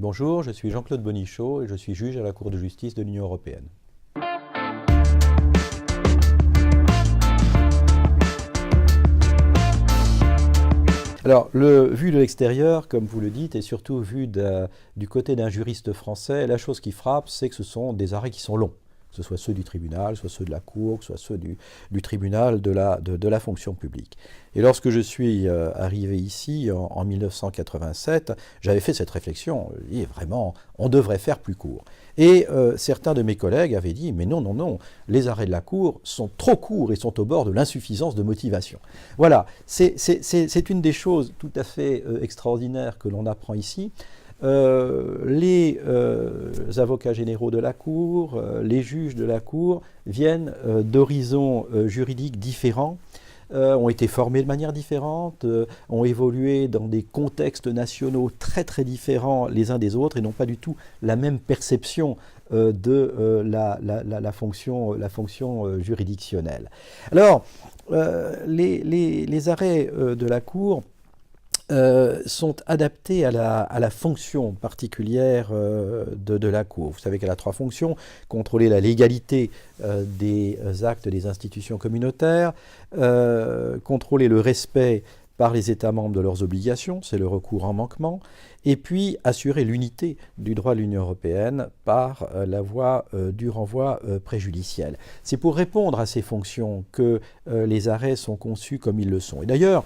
Bonjour, je suis Jean-Claude Bonichot et je suis juge à la Cour de justice de l'Union européenne. Alors, vu de l'extérieur, comme vous le dites, et surtout vu du côté d'un juriste français, la chose qui frappe, c'est que ce sont des arrêts qui sont longs. Que ce soit ceux du tribunal, soit ceux de la Cour, soit ceux du tribunal de la fonction publique. Et lorsque je suis arrivé ici en 1987, j'avais fait cette réflexion, et vraiment, on devrait faire plus court. Et certains de mes collègues avaient dit, mais non, non, non, les arrêts de la Cour sont trop courts et sont au bord de l'insuffisance de motivation. Voilà, c'est une des choses tout à fait extraordinaires que l'on apprend ici. Les avocats généraux de la Cour, les juges de la Cour viennent d'horizons juridiques différents, ont été formés de manière différente, ont évolué dans des contextes nationaux très très différents les uns des autres et n'ont pas du tout la même perception de la fonction juridictionnelle. Alors, les arrêts de la Cour sont adaptés à la fonction particulière de la Cour. Vous savez qu'elle a trois fonctions: contrôler la légalité des actes des institutions communautaires, contrôler le respect par les États membres de leurs obligations, c'est le recours en manquement, et puis assurer l'unité du droit de l'Union européenne par la voie du renvoi préjudiciel. C'est pour répondre à ces fonctions que les arrêts sont conçus comme ils le sont. Et d'ailleurs,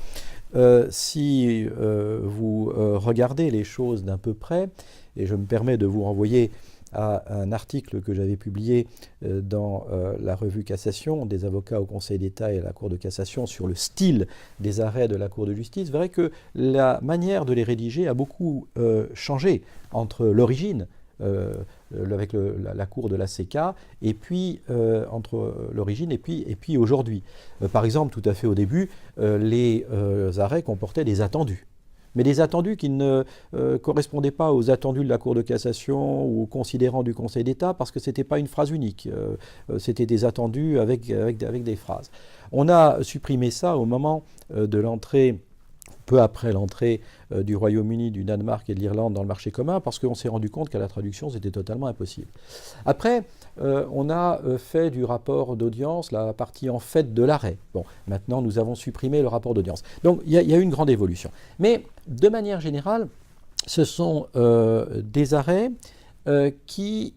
si vous regardez les choses d'un peu près, et je me permets de vous renvoyer à un article que j'avais publié dans la revue Cassation des avocats au Conseil d'État et à la Cour de cassation sur le style des arrêts de la Cour de justice, vous verrez que la manière de les rédiger a beaucoup changé entre l'origine, avec la Cour de la CK, et puis entre l'origine et puis aujourd'hui. Par exemple, tout à fait au début, les arrêts comportaient des attendus. Mais des attendus qui ne correspondaient pas aux attendus de la Cour de cassation ou aux considérants du Conseil d'État, parce que ce n'était pas une phrase unique, c'était des attendus avec des phrases. On a supprimé ça au moment de l'entrée, peu après l'entrée du Royaume-Uni, du Danemark et de l'Irlande dans le marché commun, parce qu'on s'est rendu compte qu'à la traduction, c'était totalement impossible. Après, on a fait du rapport d'audience la partie en fait de l'arrêt. Bon, maintenant, nous avons supprimé le rapport d'audience. Donc, il y a eu une grande évolution. Mais, de manière générale, ce sont des arrêts qui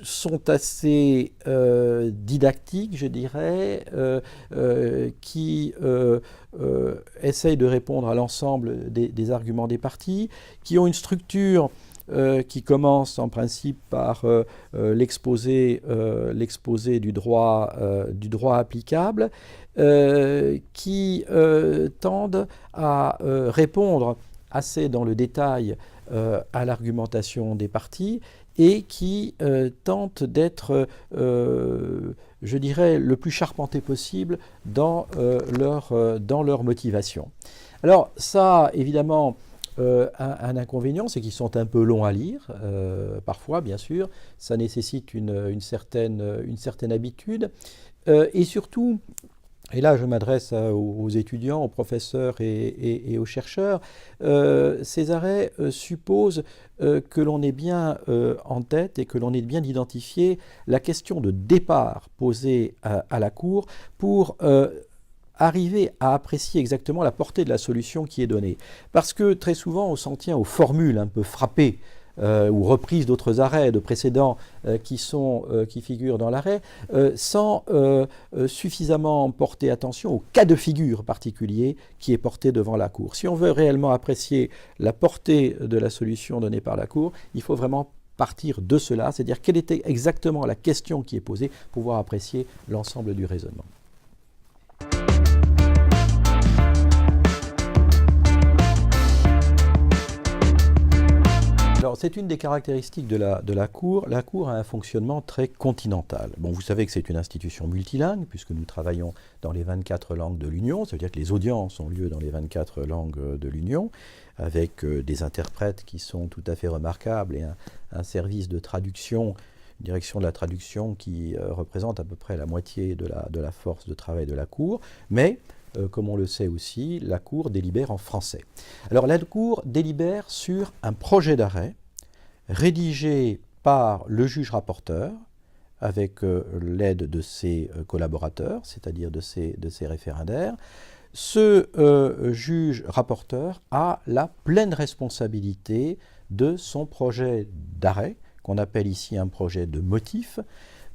sont assez didactiques, je dirais, qui essayent de répondre à l'ensemble des arguments des parties, qui ont une structure qui commence en principe par l'exposé du droit applicable, qui tendent à répondre assez dans le détail à l'argumentation des parties, et qui tentent d'être, je dirais, le plus charpenté possible dans leur motivation. Alors ça, évidemment, un inconvénient, c'est qu'ils sont un peu longs à lire, parfois, bien sûr. Ça nécessite une certaine habitude. Et surtout, et là je m'adresse aux étudiants, aux professeurs et aux chercheurs, ces arrêts supposent que l'on ait bien en tête et que l'on ait bien identifié la question de départ posée à la Cour pour arriver à apprécier exactement la portée de la solution qui est donnée. Parce que très souvent on s'en tient aux formules un peu frappées ou reprises d'autres arrêts de précédents qui figurent dans l'arrêt, sans suffisamment porter attention au cas de figure particulier qui est porté devant la Cour. Si on veut réellement apprécier la portée de la solution donnée par la Cour, il faut vraiment partir de cela, c'est-à-dire quelle était exactement la question qui est posée pour pouvoir apprécier l'ensemble du raisonnement. Alors, c'est une des caractéristiques de la Cour. La Cour a un fonctionnement très continental. Bon, vous savez que c'est une institution multilingue, puisque nous travaillons dans les 24 langues de l'Union. Ça veut dire que les audiences ont lieu dans les 24 langues de l'Union, avec des interprètes qui sont tout à fait remarquables et un service de traduction, une direction de la traduction qui représente à peu près la moitié de la force de travail de la Cour. Mais comme on le sait aussi, la Cour délibère en français. Alors la Cour délibère sur un projet d'arrêt rédigé par le juge rapporteur, avec l'aide de ses collaborateurs, c'est-à-dire de ses référendaires. Ce juge rapporteur a la pleine responsabilité de son projet d'arrêt, qu'on appelle ici un projet de motif,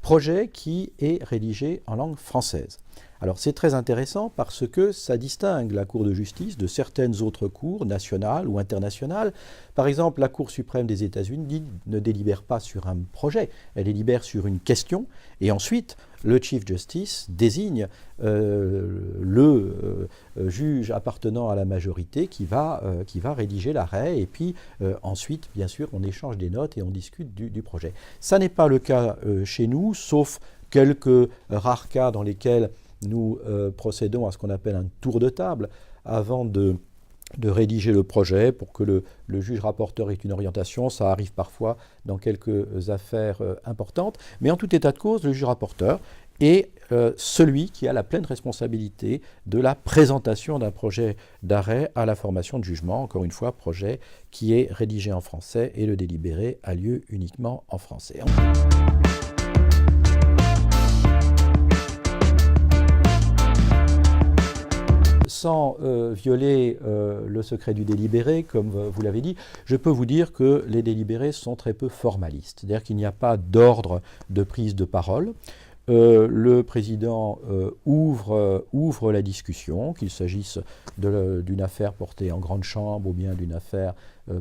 projet qui est rédigé en langue française. Alors c'est très intéressant parce que ça distingue la Cour de justice de certaines autres cours nationales ou internationales. Par exemple, la Cour suprême des États-Unis ne délibère pas sur un projet, elle délibère sur une question et ensuite le Chief Justice désigne le juge appartenant à la majorité qui va rédiger l'arrêt et puis ensuite, bien sûr, on échange des notes et on discute du projet. Ça n'est pas le cas chez nous, sauf quelques rares cas dans lesquels nous procédons à ce qu'on appelle un tour de table avant de rédiger le projet pour que le juge rapporteur ait une orientation. Ça arrive parfois dans quelques affaires importantes. Mais en tout état de cause, le juge rapporteur est celui qui a la pleine responsabilité de la présentation d'un projet d'arrêt à la formation de jugement. Encore une fois, projet qui est rédigé en français et le délibéré a lieu uniquement en français. Sans violer le secret du délibéré, comme vous l'avez dit, je peux vous dire que les délibérés sont très peu formalistes. C'est-à-dire qu'il n'y a pas d'ordre de prise de parole. Le président ouvre la discussion, qu'il s'agisse d'une affaire portée en grande chambre ou bien d'une affaire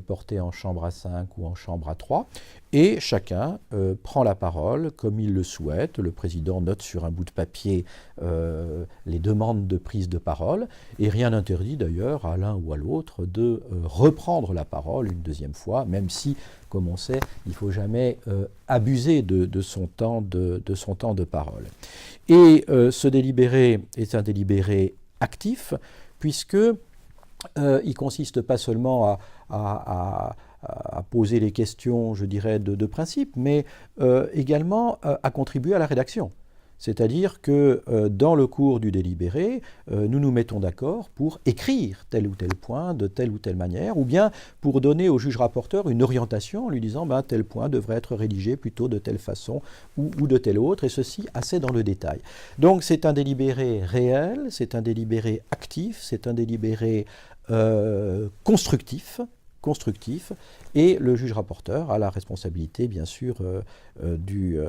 portée en chambre à 5 ou en chambre à 3, et chacun prend la parole comme il le souhaite. Le président note sur un bout de papier les demandes de prise de parole, et rien n'interdit d'ailleurs à l'un ou à l'autre de reprendre la parole une deuxième fois, même si, comme on sait, il ne faut jamais abuser de son temps de parole. Et ce délibéré est un délibéré actif, puisque il consiste pas seulement à poser les questions, je dirais, de principe, mais également à contribuer à la rédaction. C'est-à-dire que dans le cours du délibéré, nous nous mettons d'accord pour écrire tel ou tel point de telle ou telle manière, ou bien pour donner au juge rapporteur une orientation en lui disant tel point devrait être rédigé plutôt de telle façon ou de telle autre, et ceci assez dans le détail. Donc c'est un délibéré réel, c'est un délibéré actif, c'est un délibéré constructif, et le juge rapporteur a la responsabilité, bien sûr, du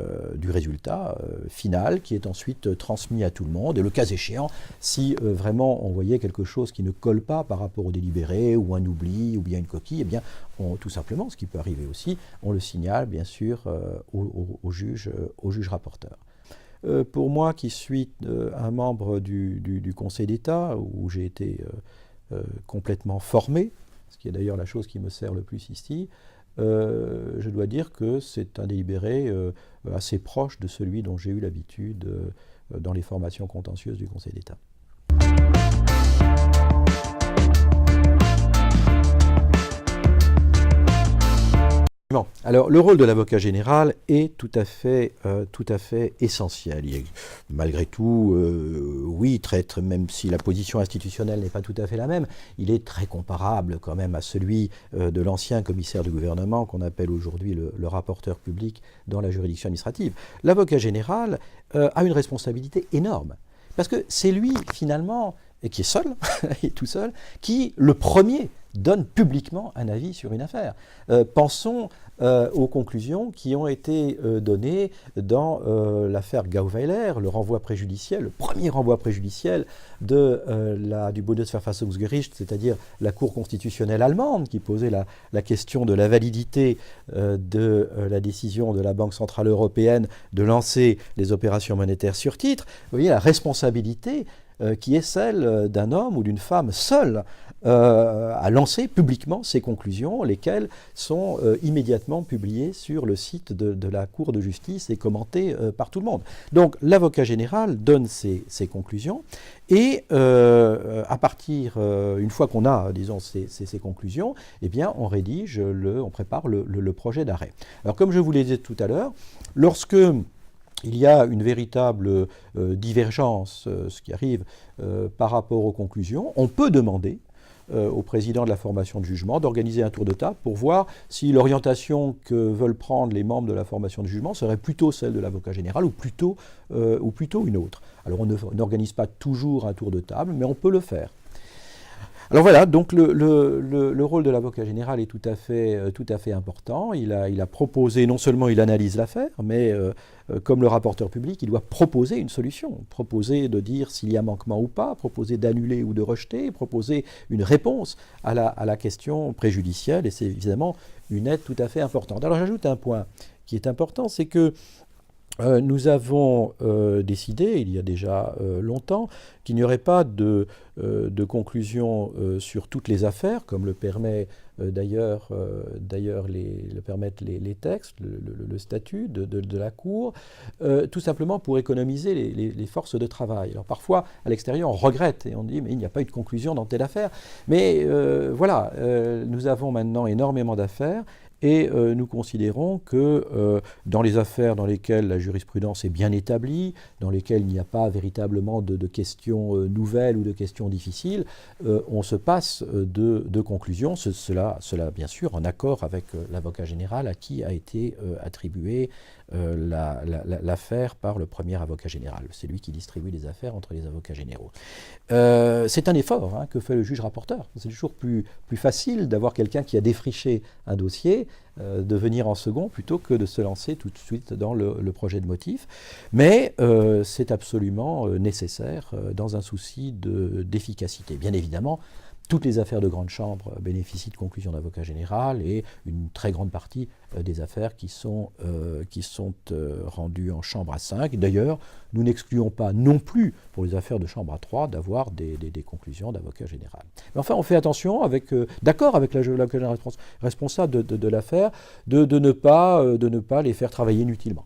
résultat final qui est ensuite transmis à tout le monde. Et le cas échéant, si vraiment on voyait quelque chose qui ne colle pas par rapport au délibéré, ou un oubli, ou bien une coquille, eh bien, tout simplement, ce qui peut arriver aussi, on le signale, bien sûr, au juge rapporteur. Pour moi, qui suis un membre du Conseil d'État, où j'ai été complètement formé, ce qui est d'ailleurs la chose qui me sert le plus ici, je dois dire que c'est un délibéré assez proche de celui dont j'ai eu l'habitude dans les formations contentieuses du Conseil d'État. Alors, le rôle de l'avocat général est tout à fait essentiel. Il est, malgré tout, oui, même si la position institutionnelle n'est pas tout à fait la même, il est très comparable quand même à celui de l'ancien commissaire du gouvernement qu'on appelle aujourd'hui le rapporteur public dans la juridiction administrative. L'avocat général a une responsabilité énorme, parce que c'est lui, finalement, et qui est seul, et tout seul, qui, le premier, donne publiquement un avis sur une affaire. Pensons aux conclusions qui ont été données dans l'affaire Gauweiler, le renvoi préjudiciel, le premier renvoi préjudiciel du Bundesverfassungsgericht, c'est-à-dire la Cour constitutionnelle allemande, qui posait la question de la validité de la décision de la Banque centrale européenne de lancer les opérations monétaires sur titre. Vous voyez la responsabilité qui est celle d'un homme ou d'une femme seul à lancer publiquement ces conclusions, lesquelles sont immédiatement publiées sur le site de la Cour de justice et commentées par tout le monde. Donc l'avocat général donne ces conclusions et à partir, une fois qu'on a, disons, ces conclusions, eh bien on rédige, on prépare le projet d'arrêt. Alors comme je vous l'ai dit tout à l'heure, lorsque il y a une véritable divergence, ce qui arrive par rapport aux conclusions. On peut demander au président de la formation de jugement d'organiser un tour de table pour voir si l'orientation que veulent prendre les membres de la formation de jugement serait plutôt celle de l'avocat général ou plutôt une autre. Alors on n'organise pas toujours un tour de table, mais on peut le faire. Alors voilà, donc le rôle de l'avocat général est tout à fait important. Il a proposé, non seulement il analyse l'affaire, mais comme le rapporteur public, il doit proposer une solution, proposer de dire s'il y a manquement ou pas, proposer d'annuler ou de rejeter, proposer une réponse à la question préjudicielle, et c'est évidemment une aide tout à fait importante. Alors j'ajoute un point qui est important, c'est que nous avons décidé, il y a déjà longtemps, qu'il n'y aurait pas de conclusion sur toutes les affaires, comme le permet d'ailleurs le permettent les textes, le statut de la Cour, tout simplement pour économiser les forces de travail. Alors parfois, à l'extérieur, on regrette et on dit mais il n'y a pas eu de conclusion dans telle affaire. Mais voilà, nous avons maintenant énormément d'affaires. Et nous considérons que dans les affaires dans lesquelles la jurisprudence est bien établie, dans lesquelles il n'y a pas véritablement de questions nouvelles ou de questions difficiles, on se passe de conclusions. Cela bien sûr en accord avec l'avocat général à qui a été attribuée l'affaire par le premier avocat général. C'est lui qui distribue les affaires entre les avocats généraux. C'est un effort que fait le juge rapporteur. C'est toujours plus facile d'avoir quelqu'un qui a défriché un dossier, de venir en second plutôt que de se lancer tout de suite dans le projet de motif. Mais c'est absolument nécessaire dans un souci d'efficacité. Bien évidemment, toutes les affaires de grande chambre bénéficient de conclusions d'avocat général et une très grande partie des affaires qui sont rendues en chambre à 5. D'ailleurs, nous n'excluons pas non plus pour les affaires de chambre à 3 d'avoir des conclusions d'avocat général. Mais enfin, on fait attention, d'accord avec l'avocat général responsable de l'affaire, de ne pas les faire travailler inutilement.